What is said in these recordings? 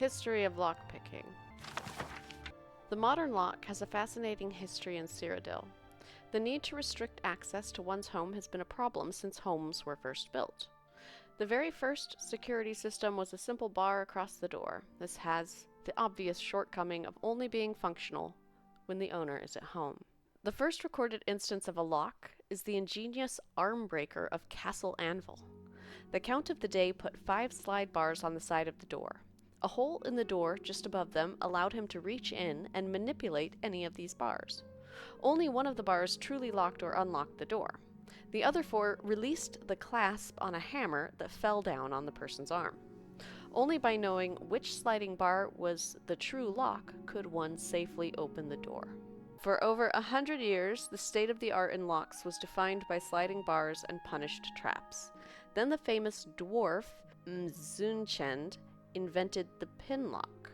History of lockpicking. The modern lock has a fascinating history in Cyrodiil. The need to restrict access to one's home has been a problem since homes were first built. The very first security system was a simple bar across the door. This has the obvious shortcoming of only being functional when the owner is at home. The first recorded instance of a lock is the ingenious arm breaker of Castle Anvil. The Count of the Day put 5 slide bars on the side of the door. A hole in the door just above them allowed him to reach in and manipulate any of these bars. Only one of the bars truly locked or unlocked the door. The other 4 released the clasp on a hammer that fell down on the person's arm. Only by knowing which sliding bar was the true lock could one safely open the door. For over 100 years, the state-of-the-art in locks was defined by sliding bars and punished traps. Then the famous dwarf Mzunchend invented the pin lock.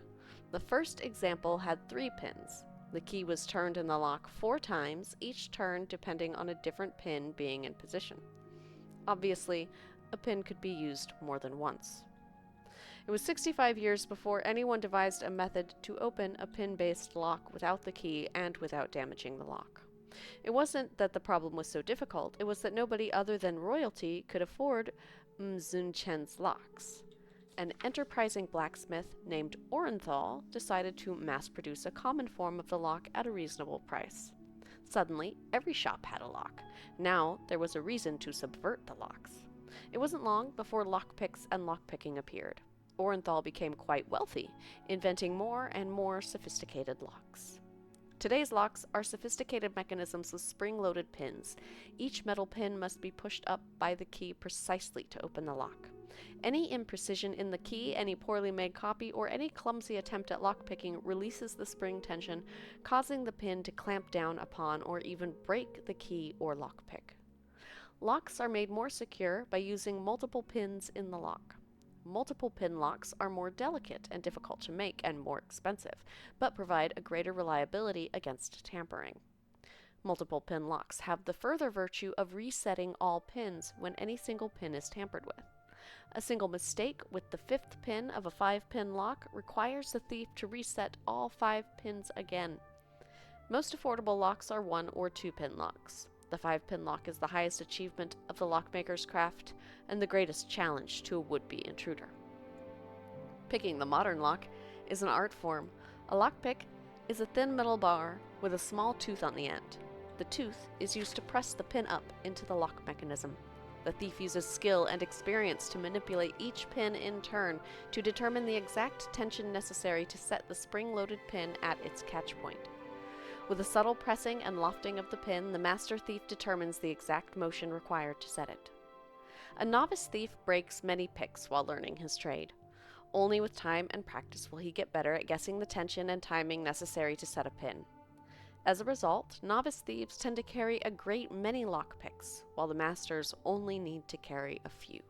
The first example had 3 pins. The key was turned in the lock 4 times, each turn depending on a different pin being in position. Obviously, a pin could be used more than once. It was 65 years before anyone devised a method to open a pin-based lock without the key and without damaging the lock. It wasn't that the problem was so difficult, it was that nobody other than royalty could afford Mzunchen's locks. An enterprising blacksmith named Orenthal decided to mass-produce a common form of the lock at a reasonable price. Suddenly, every shop had a lock. Now, there was a reason to subvert the locks. It wasn't long before lockpicks and lockpicking appeared. Orenthal became quite wealthy, inventing more and more sophisticated locks. Today's locks are sophisticated mechanisms with spring-loaded pins. Each metal pin must be pushed up by the key precisely to open the lock. Any imprecision in the key, any poorly made copy, or any clumsy attempt at lockpicking releases the spring tension, causing the pin to clamp down upon or even break the key or lockpick. Locks are made more secure by using multiple pins in the lock. Multiple pin locks are more delicate and difficult to make and more expensive, but provide a greater reliability against tampering. Multiple pin locks have the further virtue of resetting all pins when any single pin is tampered with. A single mistake with the 5th pin of a 5-pin lock requires the thief to reset all 5 pins again. Most affordable locks are 1 or 2-pin locks. The 5-pin lock is the highest achievement of the lockmaker's craft and the greatest challenge to a would-be intruder. Picking the modern lock is an art form. A lockpick is a thin metal bar with a small tooth on the end. The tooth is used to press the pin up into the lock mechanism. The thief uses skill and experience to manipulate each pin in turn to determine the exact tension necessary to set the spring-loaded pin at its catch point. With a subtle pressing and lofting of the pin, the master thief determines the exact motion required to set it. A novice thief breaks many picks while learning his trade. Only with time and practice will he get better at guessing the tension and timing necessary to set a pin. As a result, novice thieves tend to carry a great many lockpicks, while the masters only need to carry a few.